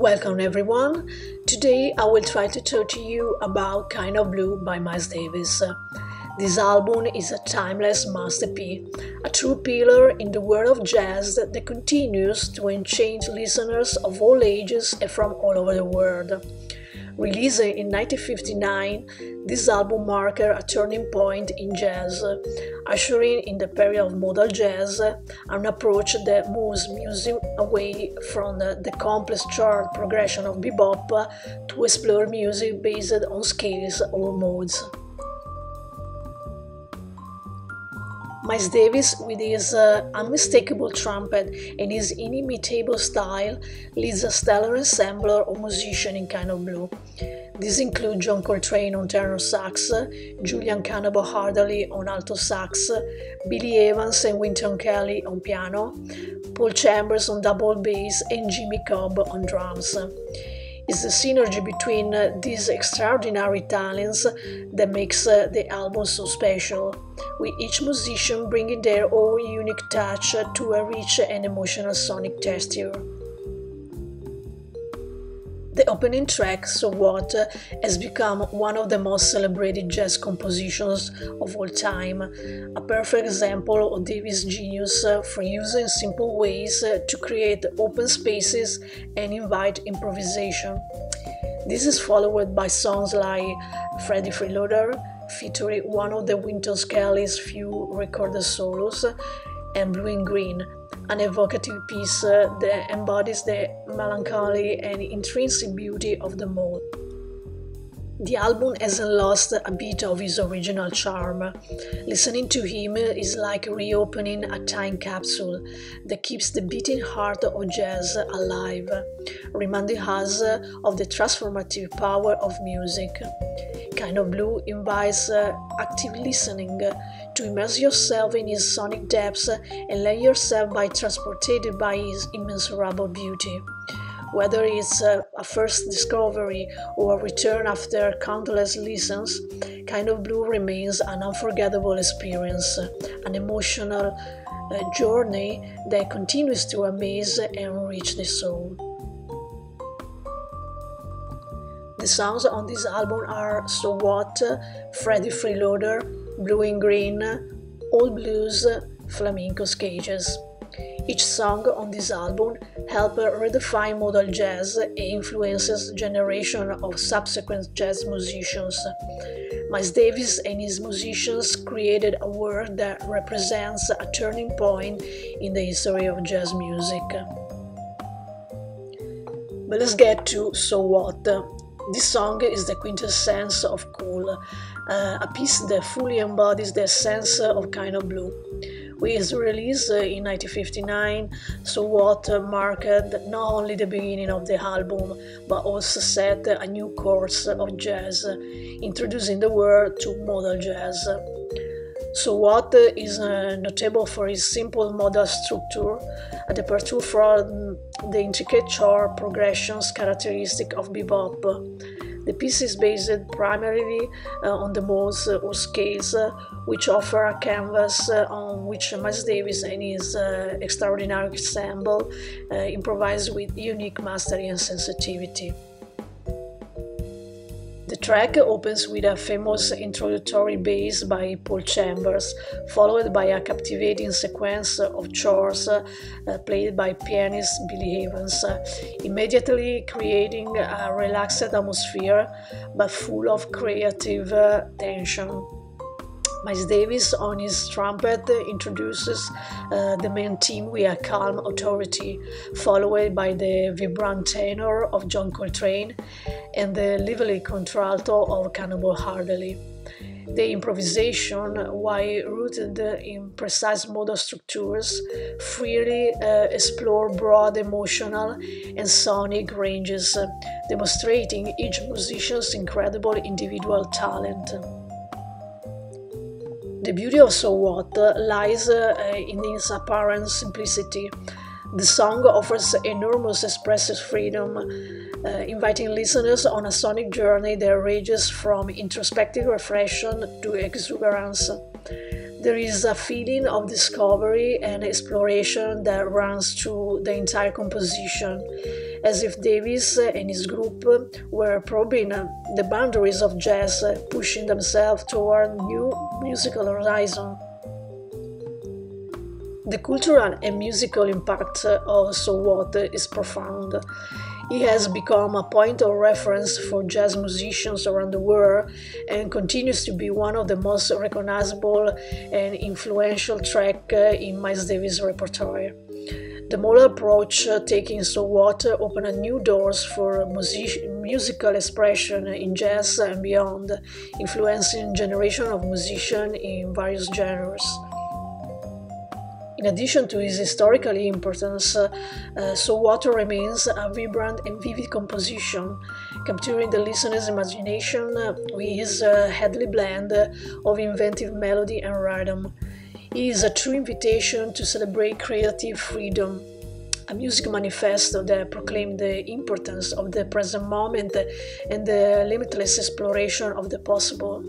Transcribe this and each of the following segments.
Welcome everyone. Today I will try to talk to you about Kind of Blue by Miles Davis. This album is a timeless masterpiece, a true pillar in the world of jazz that continues to enchant listeners of all ages and from all over the world. Released in 1959, this album marked a turning point in jazz, ushering in the period of modal jazz, an approach that moves music away from the complex chord progression of bebop to explore music based on scales or modes. Miles Davis, with his unmistakable trumpet and his inimitable style, leads a stellar ensemble of musicians in Kind of Blue. These include John Coltrane on tenor sax, Julian Cannonball Adderley on alto sax, Billy Evans and Wynton Kelly on piano, Paul Chambers on double bass, and Jimmy Cobb on drums. It's the synergy between these extraordinary talents that makes the album so special, with each musician bringing their own unique touch to a rich and emotional sonic texture. The opening track, So What, has become one of the most celebrated jazz compositions of all time, a perfect example of Davis' genius for using simple ways to create open spaces and invite improvisation. This is followed by songs like Freddie Freeloader, featuring one of the Wynton Kelly's few recorded solos, and Blue and Green, an evocative piece that embodies the melancholy and intrinsic beauty of the mode. The album hasn't lost a bit of its original charm. Listening to him is like reopening a time capsule that keeps the beating heart of jazz alive, reminding us of the transformative power of music. Kind of Blue invites active listening, to immerse yourself in his sonic depths and let yourself be transported by his immeasurable beauty. Whether it's a first discovery or a return after countless listens, Kind of Blue remains an unforgettable experience, an emotional journey that continues to amaze and enrich the soul. The songs on this album are So What, Freddie Freeloader, Blue and Green, Old Blues, Flamenco Cages. Each song on this album helped redefine modal jazz and influences a generation of subsequent jazz musicians. Miles Davis and his musicians created a work that represents a turning point in the history of jazz music. But let's get to So What. This song is the quintessence of cool, a piece that fully embodies the essence of Kind of Blue. With its release in 1959, So What marked not only the beginning of the album, but also set a new course of jazz, introducing the world to modal jazz. So What is notable for its simple modal structure, a departure from the intricate chord progressions characteristic of bebop. The piece is based primarily on the modes or scales, which offer a canvas on which Miles Davis and his extraordinary ensemble improvise with unique mastery and sensitivity. The track opens with a famous introductory bass by Paul Chambers, followed by a captivating sequence of chords played by pianist Billy Evans, immediately creating a relaxed atmosphere but full of creative tension. Miles Davis on his trumpet introduces the main theme with a calm authority, followed by the vibrant tenor of John Coltrane and the lively contralto of Cannonball Adderley. The improvisation, while rooted in precise modal structures, freely explore broad emotional and sonic ranges, demonstrating each musician's incredible individual talent. The beauty of So What lies in its apparent simplicity. The song offers enormous expressive freedom, inviting listeners on a sonic journey that ranges from introspective reflection to exuberance. There is a feeling of discovery and exploration that runs through the entire composition, as if Davis and his group were probing the boundaries of jazz, pushing themselves toward new musical horizons. The cultural and musical impact of So What is profound. He has become a point of reference for jazz musicians around the world and continues to be one of the most recognizable and influential tracks in Miles Davis' repertoire. The modal approach taking So What opened new doors for musical expression in jazz and beyond, influencing generations of musicians in various genres. In addition to his historical importance, So What remains a vibrant and vivid composition, capturing the listener's imagination with his headly blend of inventive melody and rhythm. It is a true invitation to celebrate creative freedom, a music manifesto that proclaims the importance of the present moment and the limitless exploration of the possible.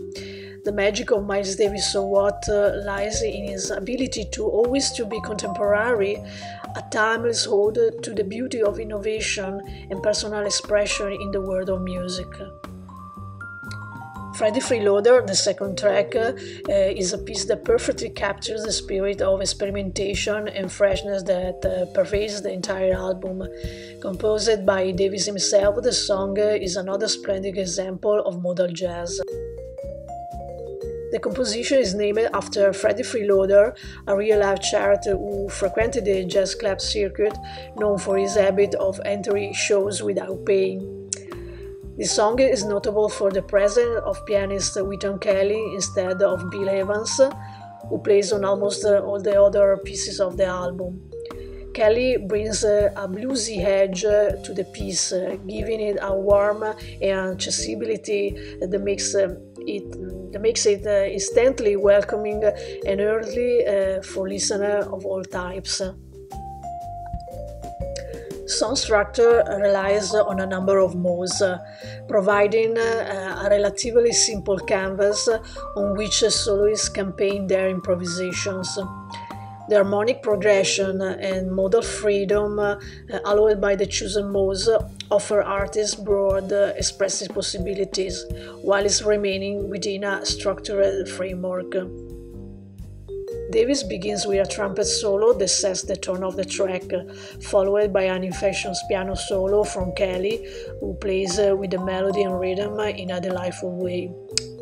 The magic of Miles Davis' So What lies in his ability to always to be contemporary, a timeless ode to the beauty of innovation and personal expression in the world of music. Freddie Freeloader, the second track, is a piece that perfectly captures the spirit of experimentation and freshness that pervades the entire album. Composed by Davis himself, the song is another splendid example of modal jazz. The composition is named after Freddie Freeloader, a real-life character who frequented the jazz club circuit, known for his habit of entering shows without paying. This song is notable for the presence of pianist Wynton Kelly instead of Bill Evans, who plays on almost all the other pieces of the album. Kelly brings a bluesy edge to the piece, giving it a warmth and accessibility that makes it instantly welcoming and early for listeners of all types. Song structure relies on a number of modes, providing a relatively simple canvas on which soloists can paint their improvisations. The harmonic progression and modal freedom allowed by the chosen modes offer artists broad expressive possibilities, while remaining within a structured framework. Davis begins with a trumpet solo that sets the tone of the track, followed by an infectious piano solo from Kelly, who plays with the melody and rhythm in a delightful way.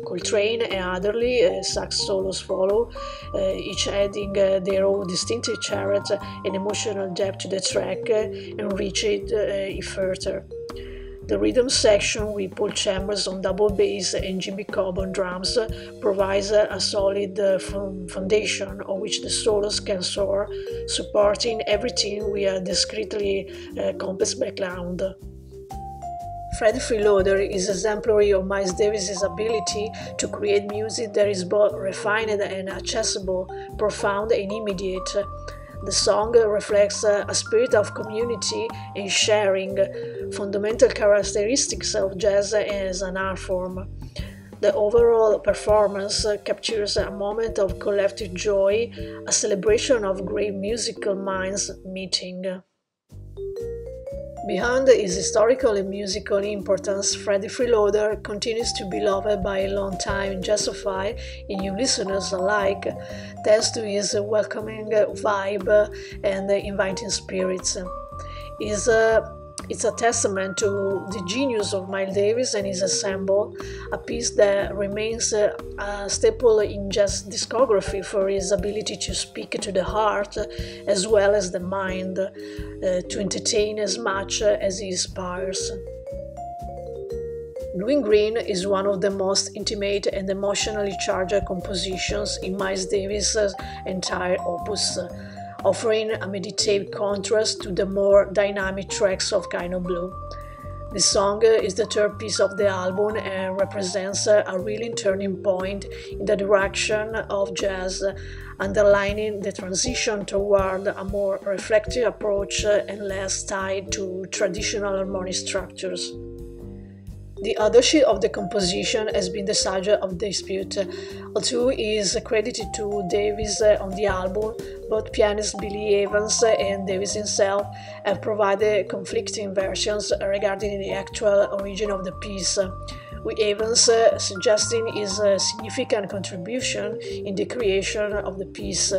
Coltrane and Adderley sax solos follow, each adding their own distinctive character and emotional depth to the track, enriching it further. The rhythm section with Paul Chambers on double bass and Jimmy Cobb on drums provides a solid foundation on which the solos can soar, supporting everything with a discreetly complex background. Freddie Freeloader is exemplary of Miles Davis' ability to create music that is both refined and accessible, profound and immediate. The song reflects a spirit of community and sharing, fundamental characteristics of jazz as an art form. The overall performance captures a moment of collective joy, a celebration of great musical minds meeting. Beyond his historical and musical importance, Freddie Freeloader continues to be loved by long-time jazzophile and new listeners alike, thanks to his welcoming vibe and inviting spirits. It's a testament to the genius of Miles Davis and his ensemble, a piece that remains a staple in jazz discography for his ability to speak to the heart as well as the mind, to entertain as much as he inspires. Blue and Green is one of the most intimate and emotionally charged compositions in Miles Davis' entire opus, offering a meditative contrast to the more dynamic tracks of Kind of Blue. This song is the third piece of the album and represents a really turning point in the direction of jazz, underlining the transition toward a more reflective approach and less tied to traditional harmonic structures. The authorship of the composition has been the subject of dispute. Although he is credited to Davis on the album, both pianist Billy Evans and Davis himself have provided conflicting versions regarding the actual origin of the piece, with Evans suggesting his significant contribution in the creation of the piece.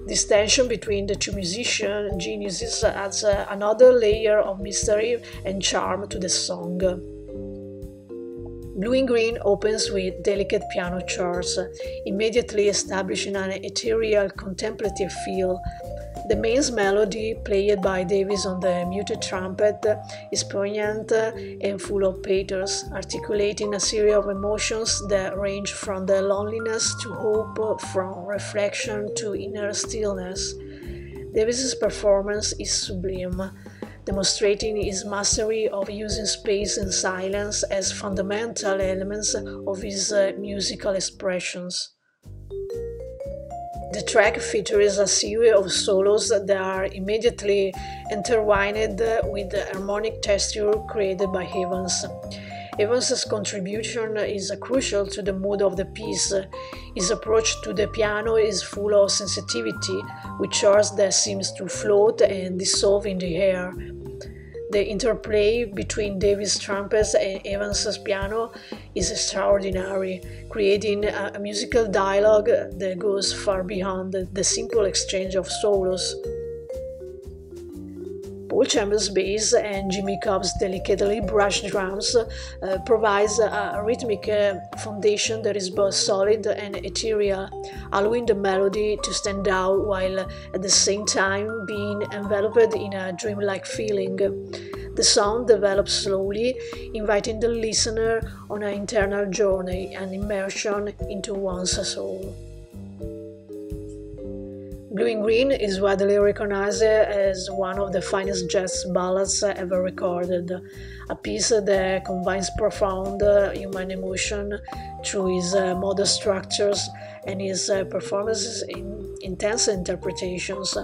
This tension between the two musician geniuses adds another layer of mystery and charm to the song. Blue in Green opens with delicate piano chords, immediately establishing an ethereal, contemplative feel. The main melody, played by Davis on the muted trumpet, is poignant and full of pathos, articulating a series of emotions that range from the loneliness to hope, from reflection to inner stillness. Davis's performance is sublime, demonstrating his mastery of using space and silence as fundamental elements of his musical expressions. The track features a series of solos that are immediately intertwined with the harmonic texture created by Evans. Evans' contribution is crucial to the mood of the piece. His approach to the piano is full of sensitivity, with chords that seem to float and dissolve in the air. The interplay between Davis' trumpets and Evans' piano is extraordinary, creating a musical dialogue that goes far beyond the simple exchange of solos. Paul Chambers' bass and Jimmy Cobb's delicately brushed drums provides a rhythmic foundation that is both solid and ethereal, allowing the melody to stand out while at the same time being enveloped in a dreamlike feeling. The song develops slowly, inviting the listener on an internal journey and immersion into one's soul. Blue in Green is widely recognized as one of the finest jazz ballads ever recorded, a piece that combines profound human emotion through his modern structures and his performances in intense interpretations.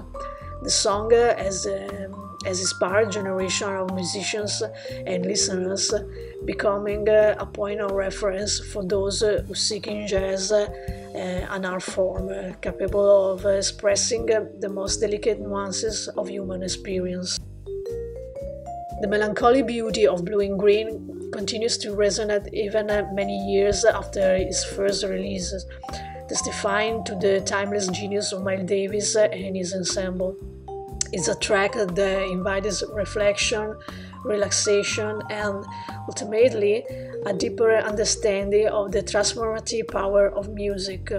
The song has inspired a generation of musicians and listeners, becoming a point of reference for those who seek in jazz an art form capable of expressing the most delicate nuances of human experience. The melancholy beauty of Blue in Green continues to resonate even many years after its first release, testifying to the timeless genius of Miles Davis and his ensemble. It's a track that invites reflection, relaxation, and ultimately a deeper understanding of the transformative power of music.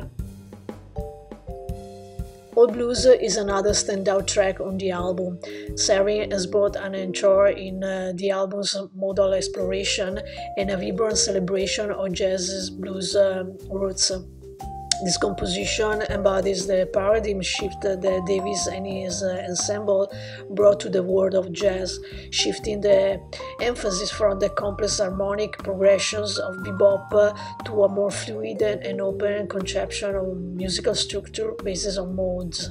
Old Blues is another standout track on the album, serving as both an encore in the album's modal exploration and a vibrant celebration of jazz's blues roots. This composition embodies the paradigm shift that Davis and his ensemble brought to the world of jazz, shifting the emphasis from the complex harmonic progressions of bebop to a more fluid and open conception of musical structure based on modes.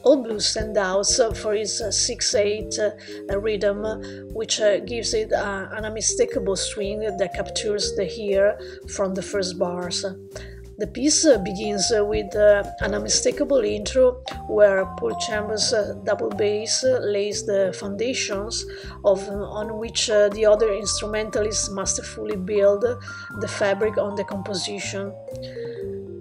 Old Blues stands out for its 6/8 rhythm, which gives it an unmistakable swing that captures the ear from the first bars. The piece begins with an unmistakable intro where Paul Chambers' double bass lays the foundations on which the other instrumentalists masterfully build the fabric on the composition.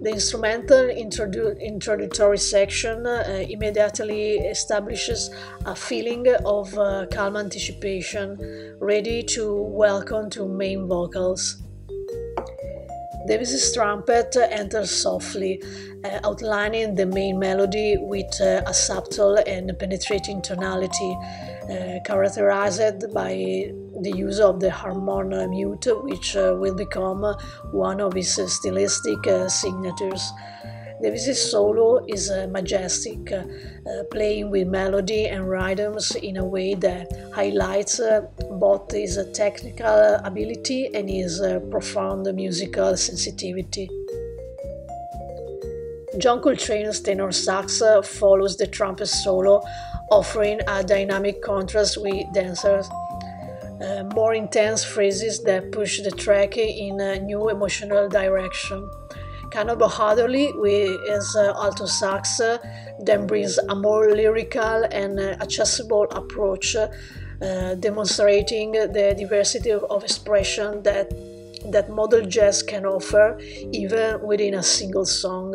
The instrumental introductory section immediately establishes a feeling of calm anticipation, ready to welcome to main vocals. Davis's trumpet enters softly, outlining the main melody with a subtle and penetrating tonality, characterized by the use of the harmonic mute, which will become one of his stylistic signatures. Davis's solo is majestic, playing with melody and rhythms in a way that highlights both his technical ability and his profound musical sensitivity. John Coltrane's tenor sax follows the trumpet solo, offering a dynamic contrast with dancers. more intense phrases that push the track in a new emotional direction. Cannibal Adderley with his alto sax then brings a more lyrical and accessible approach, demonstrating the diversity of expression that modern jazz can offer, even within a single song.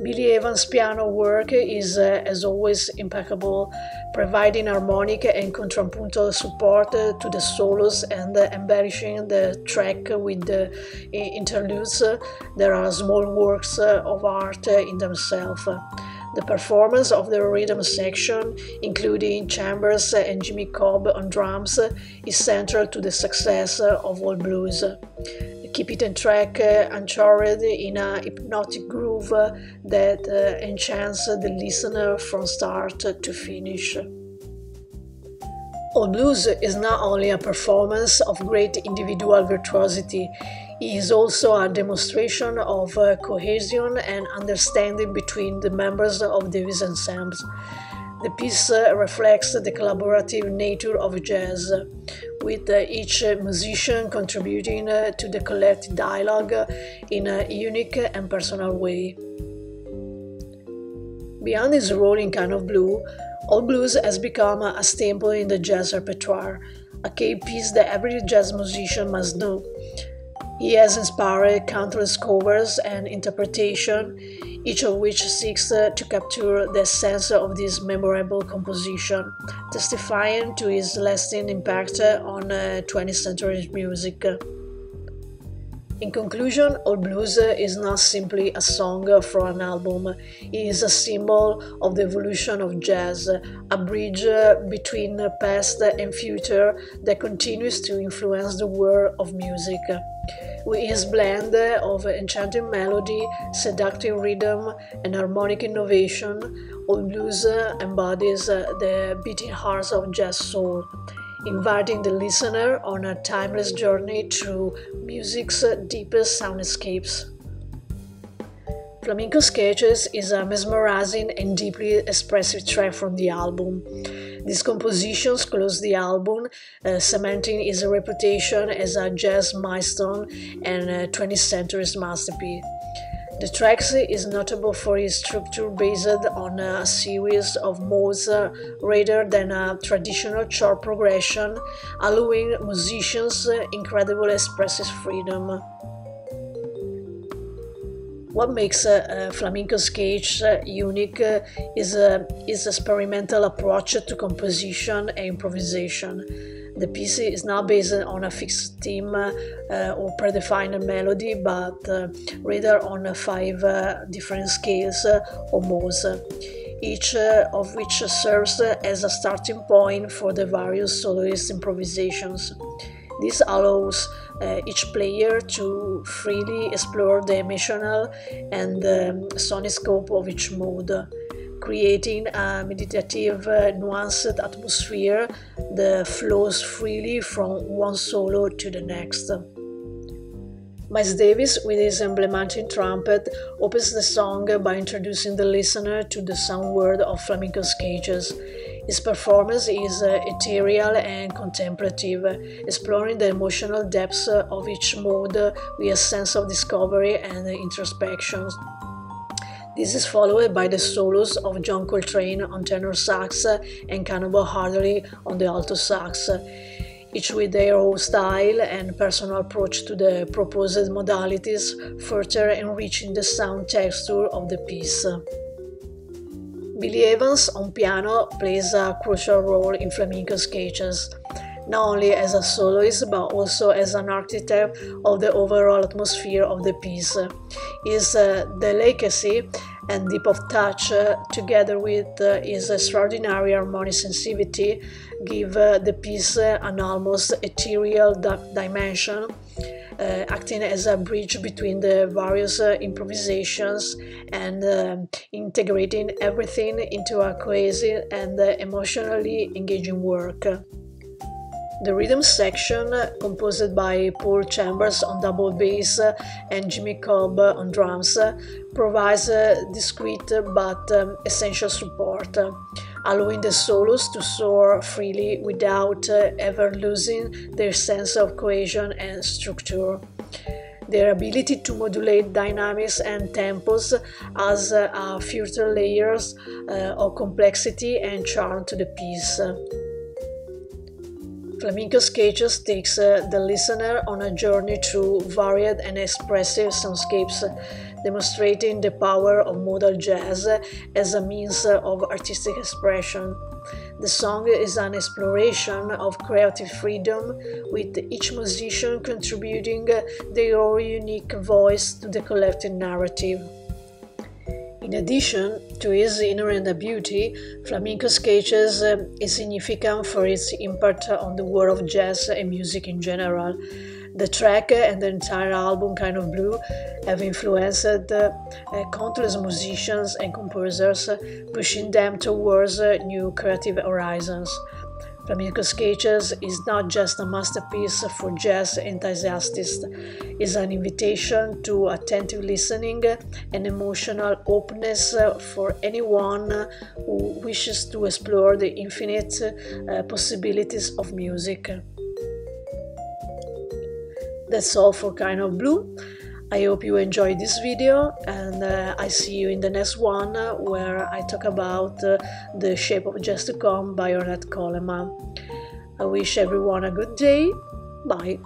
Billy Evans' piano work is, as always, impeccable, providing harmonic and contrapuntal support to the solos and embellishing the track with the interludes that are small works of art in themselves. The performance of the rhythm section, including Chambers and Jimmy Cobb on drums, is central to the success of All Blues. Keep it on track, anchored in a hypnotic groove that enchants the listener from start to finish. All Blues is not only a performance of great individual virtuosity, it is also a demonstration of cohesion and understanding between the members of Davis Ensemble. The piece reflects the collaborative nature of jazz, with each musician contributing to the collective dialogue in a unique and personal way. Beyond his role in Kind of Blue, All Blues has become a staple in the jazz repertoire, a key piece that every jazz musician must know. He has inspired countless covers and interpretations, each of which seeks to capture the essence of this memorable composition, testifying to his lasting impact on 20th century music. In conclusion, All Blues is not simply a song for an album, it is a symbol of the evolution of jazz, a bridge between past and future that continues to influence the world of music. With his blend of enchanting melody, seductive rhythm, and harmonic innovation, All Blues embodies the beating heart of jazz soul, inviting the listener on a timeless journey through music's deepest soundscapes. Flamenco Sketches is a mesmerizing and deeply expressive track from the album. These compositions close the album, cementing his reputation as a jazz milestone and a 20th century masterpiece. The track is notable for its structure based on a series of modes rather than a traditional chord progression, allowing musicians incredible expressive freedom. What makes Flamenco Sketch unique is its experimental approach to composition and improvisation. The piece is not based on a fixed theme or predefined melody, but rather on 5 different scales or modes, each of which serves as a starting point for the various soloist improvisations. This allows each player to freely explore the emotional and sonic scope of each mode, creating a meditative, nuanced atmosphere that flows freely from one solo to the next. Miles Davis, with his emblematic trumpet, opens the song by introducing the listener to the sound world of Flamenco Sketches. His performance is ethereal and contemplative, exploring the emotional depths of each mode with a sense of discovery and introspection. This is followed by the solos of John Coltrane on tenor sax and Cannibal Adderley on the alto sax, each with their own style and personal approach to the proposed modalities, further enriching the sound texture of the piece. Billy Evans on piano plays a crucial role in Flamenco Sketches, not only as a soloist but also as an architect of the overall atmosphere of the piece. His delicacy and depth of touch, together with his extraordinary harmonic sensitivity, give the piece an almost ethereal dimension, acting as a bridge between the various improvisations and integrating everything into a cohesive and emotionally engaging work. The rhythm section, composed by Paul Chambers on double bass and Jimmy Cobb on drums, provides discrete but essential support, allowing the solos to soar freely without ever losing their sense of cohesion and structure. Their ability to modulate dynamics and tempos adds further layers of complexity and charm to the piece. Flamenco Sketches takes the listener on a journey through varied and expressive soundscapes, demonstrating the power of modal jazz as a means of artistic expression. The song is an exploration of creative freedom, with each musician contributing their own unique voice to the collective narrative. In addition to its inherent beauty, Flamenco Sketches is significant for its impact on the world of jazz and music in general. The track and the entire album, Kind of Blue, have influenced countless musicians and composers, pushing them towards new creative horizons. Flamenco Sketches is not just a masterpiece for jazz enthusiasts, it's an invitation to attentive listening and emotional openness for anyone who wishes to explore the infinite possibilities of music. That's all for Kind of Blue. I hope you enjoyed this video, and I see you in the next one where I talk about The Shape of Jazz to Come by Ornette Coleman. I wish everyone a good day. Bye.